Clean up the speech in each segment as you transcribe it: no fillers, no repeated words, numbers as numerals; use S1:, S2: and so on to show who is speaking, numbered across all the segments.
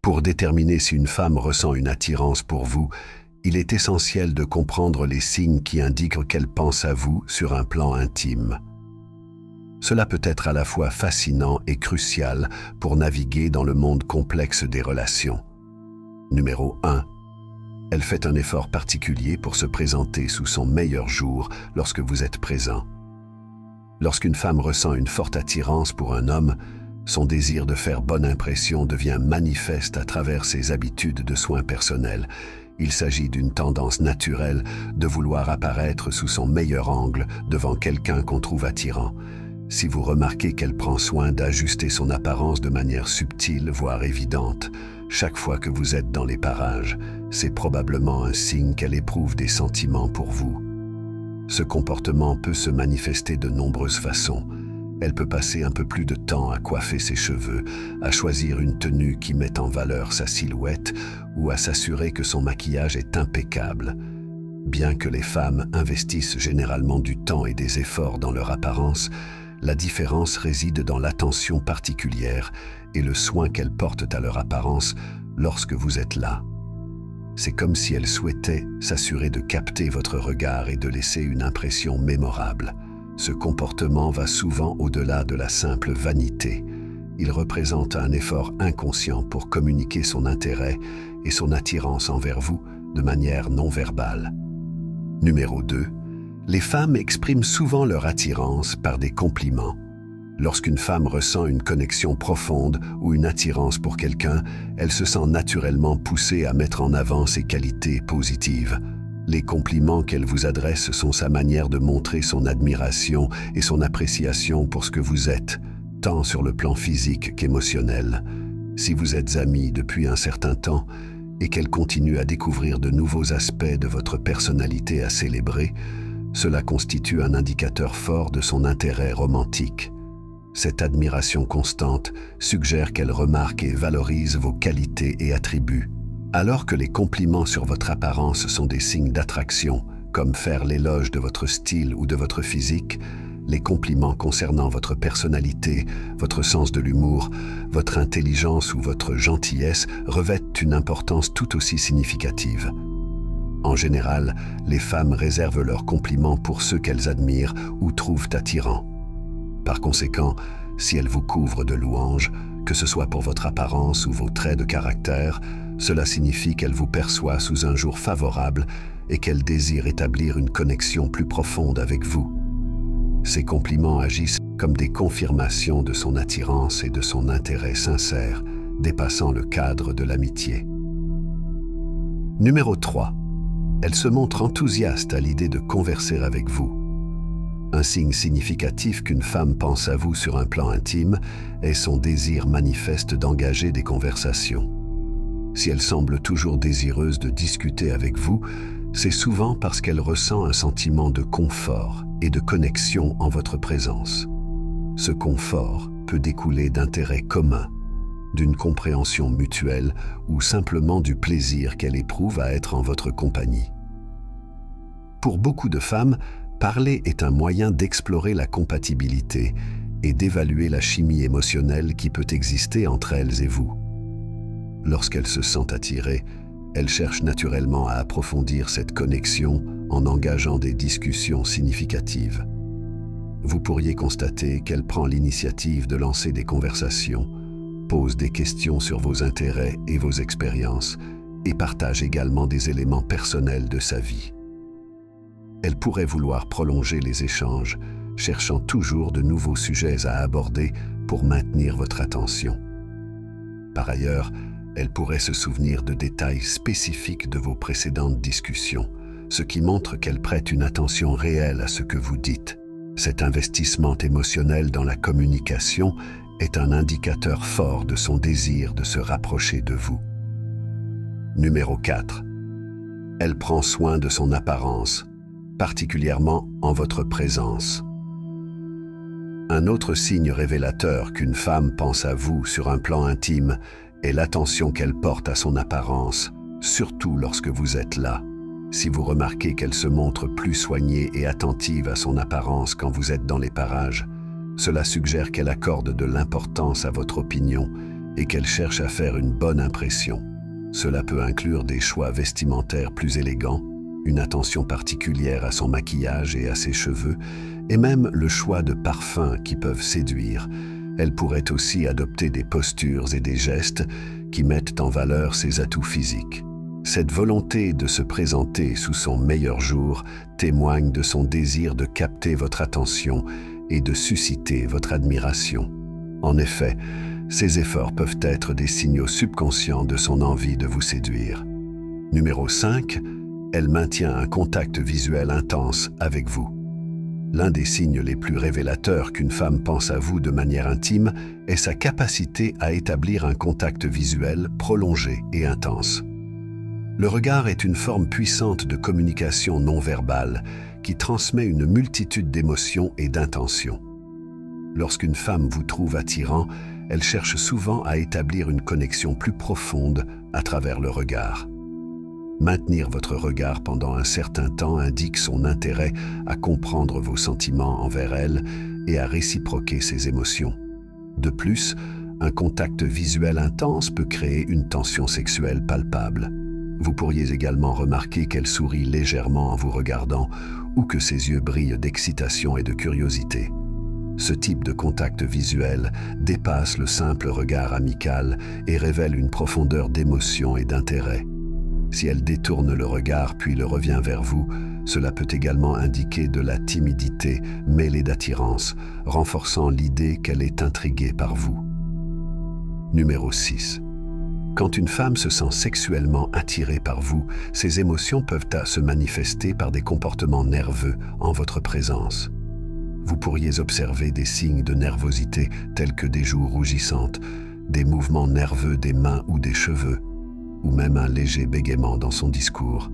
S1: Pour déterminer si une femme ressent une attirance pour vous, il est essentiel de comprendre les signes qui indiquent qu'elle pense à vous sur un plan intime. Cela peut être à la fois fascinant et crucial pour naviguer dans le monde complexe des relations. Numéro 1. Elle fait un effort particulier pour se présenter sous son meilleur jour lorsque vous êtes présent. Lorsqu'une femme ressent une forte attirance pour un homme, son désir de faire bonne impression devient manifeste à travers ses habitudes de soins personnels. Il s'agit d'une tendance naturelle de vouloir apparaître sous son meilleur angle devant quelqu'un qu'on trouve attirant. Si vous remarquez qu'elle prend soin d'ajuster son apparence de manière subtile, voire évidente, chaque fois que vous êtes dans les parages, c'est probablement un signe qu'elle éprouve des sentiments pour vous. Ce comportement peut se manifester de nombreuses façons. Elle peut passer un peu plus de temps à coiffer ses cheveux, à choisir une tenue qui met en valeur sa silhouette ou à s'assurer que son maquillage est impeccable. Bien que les femmes investissent généralement du temps et des efforts dans leur apparence, la différence réside dans l'attention particulière et le soin qu'elles portent à leur apparence lorsque vous êtes là. C'est comme si elles souhaitaient s'assurer de capter votre regard et de laisser une impression mémorable. Ce comportement va souvent au-delà de la simple vanité. Il représente un effort inconscient pour communiquer son intérêt et son attirance envers vous de manière non verbale. Numéro 2. Les femmes expriment souvent leur attirance par des compliments. Lorsqu'une femme ressent une connexion profonde ou une attirance pour quelqu'un, elle se sent naturellement poussée à mettre en avant ses qualités positives. Les compliments qu'elle vous adresse sont sa manière de montrer son admiration et son appréciation pour ce que vous êtes, tant sur le plan physique qu'émotionnel. Si vous êtes amis depuis un certain temps et qu'elle continue à découvrir de nouveaux aspects de votre personnalité à célébrer, cela constitue un indicateur fort de son intérêt romantique. Cette admiration constante suggère qu'elle remarque et valorise vos qualités et attributs. Alors que les compliments sur votre apparence sont des signes d'attraction, comme faire l'éloge de votre style ou de votre physique, les compliments concernant votre personnalité, votre sens de l'humour, votre intelligence ou votre gentillesse revêtent une importance tout aussi significative. En général, les femmes réservent leurs compliments pour ceux qu'elles admirent ou trouvent attirants. Par conséquent, si elles vous couvrent de louanges, que ce soit pour votre apparence ou vos traits de caractère, cela signifie qu'elle vous perçoit sous un jour favorable et qu'elle désire établir une connexion plus profonde avec vous. Ces compliments agissent comme des confirmations de son attirance et de son intérêt sincère, dépassant le cadre de l'amitié. Numéro 3. Elle se montre enthousiaste à l'idée de converser avec vous. Un signe significatif qu'une femme pense à vous sur un plan intime est son désir manifeste d'engager des conversations. Si elle semble toujours désireuse de discuter avec vous, c'est souvent parce qu'elle ressent un sentiment de confort et de connexion en votre présence. Ce confort peut découler d'intérêts communs, d'une compréhension mutuelle ou simplement du plaisir qu'elle éprouve à être en votre compagnie. Pour beaucoup de femmes, parler est un moyen d'explorer la compatibilité et d'évaluer la chimie émotionnelle qui peut exister entre elles et vous. Lorsqu'elles se sentent attirées, elles cherchent naturellement à approfondir cette connexion en engageant des discussions significatives. Vous pourriez constater qu'elle prend l'initiative de lancer des conversations, pose des questions sur vos intérêts et vos expériences et partage également des éléments personnels de sa vie. Elle pourrait vouloir prolonger les échanges, cherchant toujours de nouveaux sujets à aborder pour maintenir votre attention. Par ailleurs, elle pourrait se souvenir de détails spécifiques de vos précédentes discussions, ce qui montre qu'elle prête une attention réelle à ce que vous dites. Cet investissement émotionnel dans la communication est un indicateur fort de son désir de se rapprocher de vous. Numéro 4. Elle prend soin de son apparence, particulièrement en votre présence. Un autre signe révélateur qu'une femme pense à vous sur un plan intime est l'attention qu'elle porte à son apparence, surtout lorsque vous êtes là. Si vous remarquez qu'elle se montre plus soignée et attentive à son apparence quand vous êtes dans les parages, cela suggère qu'elle accorde de l'importance à votre opinion et qu'elle cherche à faire une bonne impression. Cela peut inclure des choix vestimentaires plus élégants, une attention particulière à son maquillage et à ses cheveux, et même le choix de parfums qui peuvent séduire. Elle pourrait aussi adopter des postures et des gestes qui mettent en valeur ses atouts physiques. Cette volonté de se présenter sous son meilleur jour témoigne de son désir de capter votre attention et de susciter votre admiration. En effet, ces efforts peuvent être des signaux subconscients de son envie de vous séduire. Numéro 5. Elle maintient un contact visuel intense avec vous. L'un des signes les plus révélateurs qu'une femme pense à vous de manière intime est sa capacité à établir un contact visuel prolongé et intense. Le regard est une forme puissante de communication non verbale qui transmet une multitude d'émotions et d'intentions. Lorsqu'une femme vous trouve attirant, elle cherche souvent à établir une connexion plus profonde à travers le regard. Maintenir votre regard pendant un certain temps indique son intérêt à comprendre vos sentiments envers elle et à réciproquer ses émotions. De plus, un contact visuel intense peut créer une tension sexuelle palpable. Vous pourriez également remarquer qu'elle sourit légèrement en vous regardant ou que ses yeux brillent d'excitation et de curiosité. Ce type de contact visuel dépasse le simple regard amical et révèle une profondeur d'émotion et d'intérêt. Si elle détourne le regard puis le revient vers vous, cela peut également indiquer de la timidité mêlée d'attirance, renforçant l'idée qu'elle est intriguée par vous. Numéro 6. Quand une femme se sent sexuellement attirée par vous, ses émotions peuvent se manifester par des comportements nerveux en votre présence. Vous pourriez observer des signes de nervosité tels que des joues rougissantes, des mouvements nerveux des mains ou des cheveux, ou même un léger bégaiement dans son discours.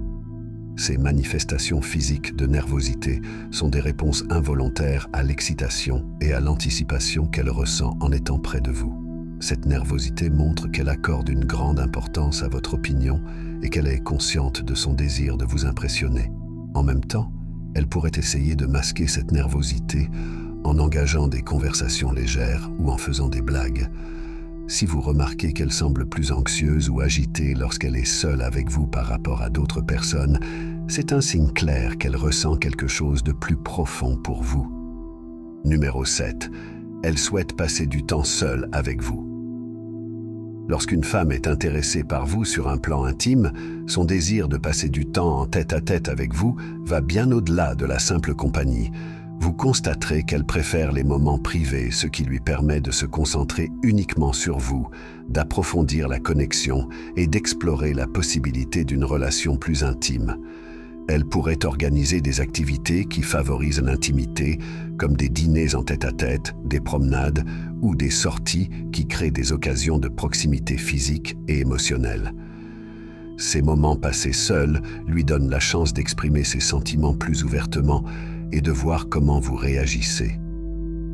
S1: Ces manifestations physiques de nervosité sont des réponses involontaires à l'excitation et à l'anticipation qu'elle ressent en étant près de vous. Cette nervosité montre qu'elle accorde une grande importance à votre opinion et qu'elle est consciente de son désir de vous impressionner. En même temps, elle pourrait essayer de masquer cette nervosité en engageant des conversations légères ou en faisant des blagues. Si vous remarquez qu'elle semble plus anxieuse ou agitée lorsqu'elle est seule avec vous par rapport à d'autres personnes, c'est un signe clair qu'elle ressent quelque chose de plus profond pour vous. Numéro 7. Elle souhaite passer du temps seule avec vous. Lorsqu'une femme est intéressée par vous sur un plan intime, son désir de passer du temps en tête-à-tête avec vous va bien au-delà de la simple compagnie. Vous constaterez qu'elle préfère les moments privés, ce qui lui permet de se concentrer uniquement sur vous, d'approfondir la connexion et d'explorer la possibilité d'une relation plus intime. Elle pourrait organiser des activités qui favorisent l'intimité, comme des dîners en tête-à-tête, des promenades ou des sorties qui créent des occasions de proximité physique et émotionnelle. Ces moments passés seuls lui donnent la chance d'exprimer ses sentiments plus ouvertement et de voir comment vous réagissez.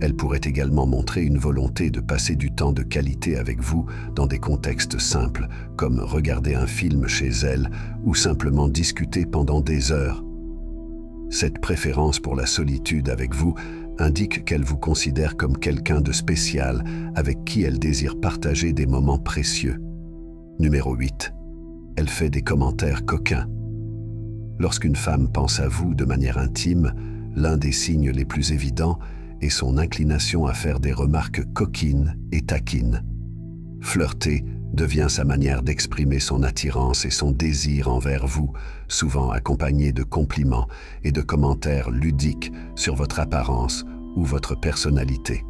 S1: Elle pourrait également montrer une volonté de passer du temps de qualité avec vous dans des contextes simples, comme regarder un film chez elle ou simplement discuter pendant des heures. Cette préférence pour la solitude avec vous indique qu'elle vous considère comme quelqu'un de spécial avec qui elle désire partager des moments précieux. Numéro 8. Elle fait des commentaires coquins. Lorsqu'une femme pense à vous de manière intime, l'un des signes les plus évidents est son inclination à faire des remarques coquines et taquines. Flirter devient sa manière d'exprimer son attirance et son désir envers vous, souvent accompagné de compliments et de commentaires ludiques sur votre apparence ou votre personnalité.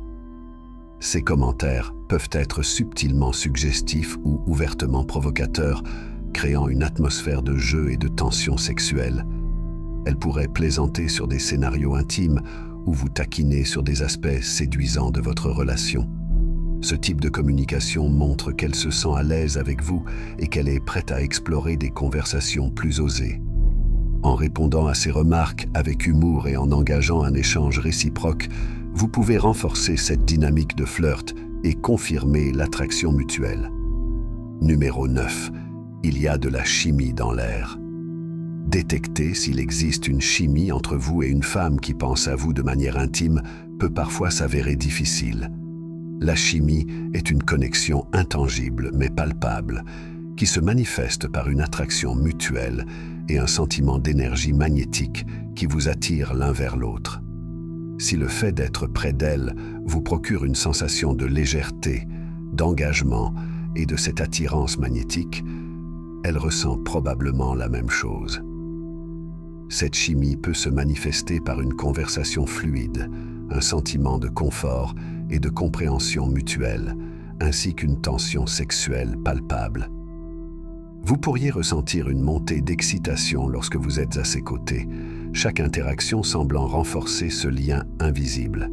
S1: Ces commentaires peuvent être subtilement suggestifs ou ouvertement provocateurs, créant une atmosphère de jeu et de tension sexuelle. Elle pourrait plaisanter sur des scénarios intimes ou vous taquiner sur des aspects séduisants de votre relation. Ce type de communication montre qu'elle se sent à l'aise avec vous et qu'elle est prête à explorer des conversations plus osées. En répondant à ces remarques avec humour et en engageant un échange réciproque, vous pouvez renforcer cette dynamique de flirt et confirmer l'attraction mutuelle. Numéro 9. Il y a de la chimie dans l'air. Détecter s'il existe une chimie entre vous et une femme qui pense à vous de manière intime peut parfois s'avérer difficile. La chimie est une connexion intangible mais palpable, qui se manifeste par une attraction mutuelle et un sentiment d'énergie magnétique qui vous attire l'un vers l'autre. Si le fait d'être près d'elle vous procure une sensation de légèreté, d'engagement et de cette attirance magnétique, elle ressent probablement la même chose. Cette chimie peut se manifester par une conversation fluide, un sentiment de confort et de compréhension mutuelle, ainsi qu'une tension sexuelle palpable. Vous pourriez ressentir une montée d'excitation lorsque vous êtes à ses côtés, chaque interaction semblant renforcer ce lien invisible.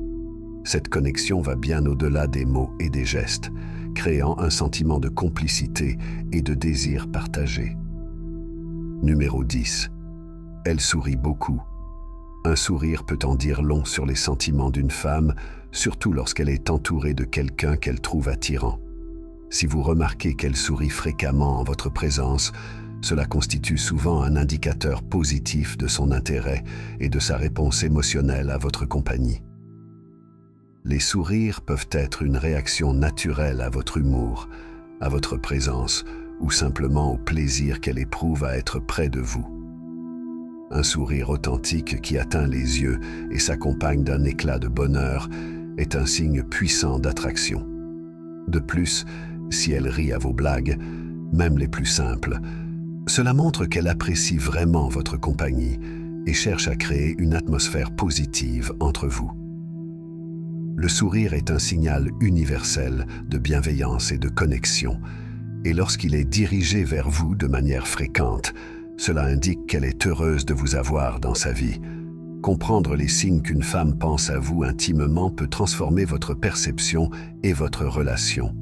S1: Cette connexion va bien au-delà des mots et des gestes, créant un sentiment de complicité et de désir partagé. Numéro 10. Elle sourit beaucoup. Un sourire peut en dire long sur les sentiments d'une femme, surtout lorsqu'elle est entourée de quelqu'un qu'elle trouve attirant. Si vous remarquez qu'elle sourit fréquemment en votre présence, cela constitue souvent un indicateur positif de son intérêt et de sa réponse émotionnelle à votre compagnie. Les sourires peuvent être une réaction naturelle à votre humour, à votre présence ou simplement au plaisir qu'elle éprouve à être près de vous. Un sourire authentique qui atteint les yeux et s'accompagne d'un éclat de bonheur est un signe puissant d'attraction. De plus, si elle rit à vos blagues, même les plus simples, cela montre qu'elle apprécie vraiment votre compagnie et cherche à créer une atmosphère positive entre vous. Le sourire est un signal universel de bienveillance et de connexion, et lorsqu'il est dirigé vers vous de manière fréquente, cela indique qu'elle est heureuse de vous avoir dans sa vie. Comprendre les signes qu'une femme pense à vous intimement peut transformer votre perception et votre relation.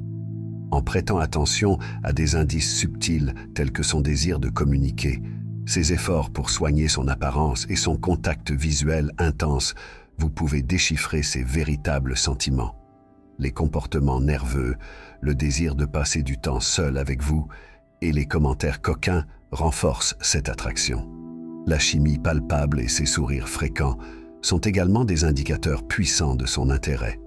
S1: En prêtant attention à des indices subtils tels que son désir de communiquer, ses efforts pour soigner son apparence et son contact visuel intense, vous pouvez déchiffrer ses véritables sentiments. Les comportements nerveux, le désir de passer du temps seul avec vous et les commentaires coquins renforcent cette attraction. La chimie palpable et ses sourires fréquents sont également des indicateurs puissants de son intérêt.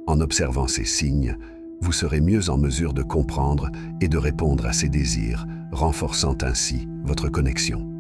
S1: En observant ces signes, vous serez mieux en mesure de comprendre et de répondre à ses désirs, renforçant ainsi votre connexion.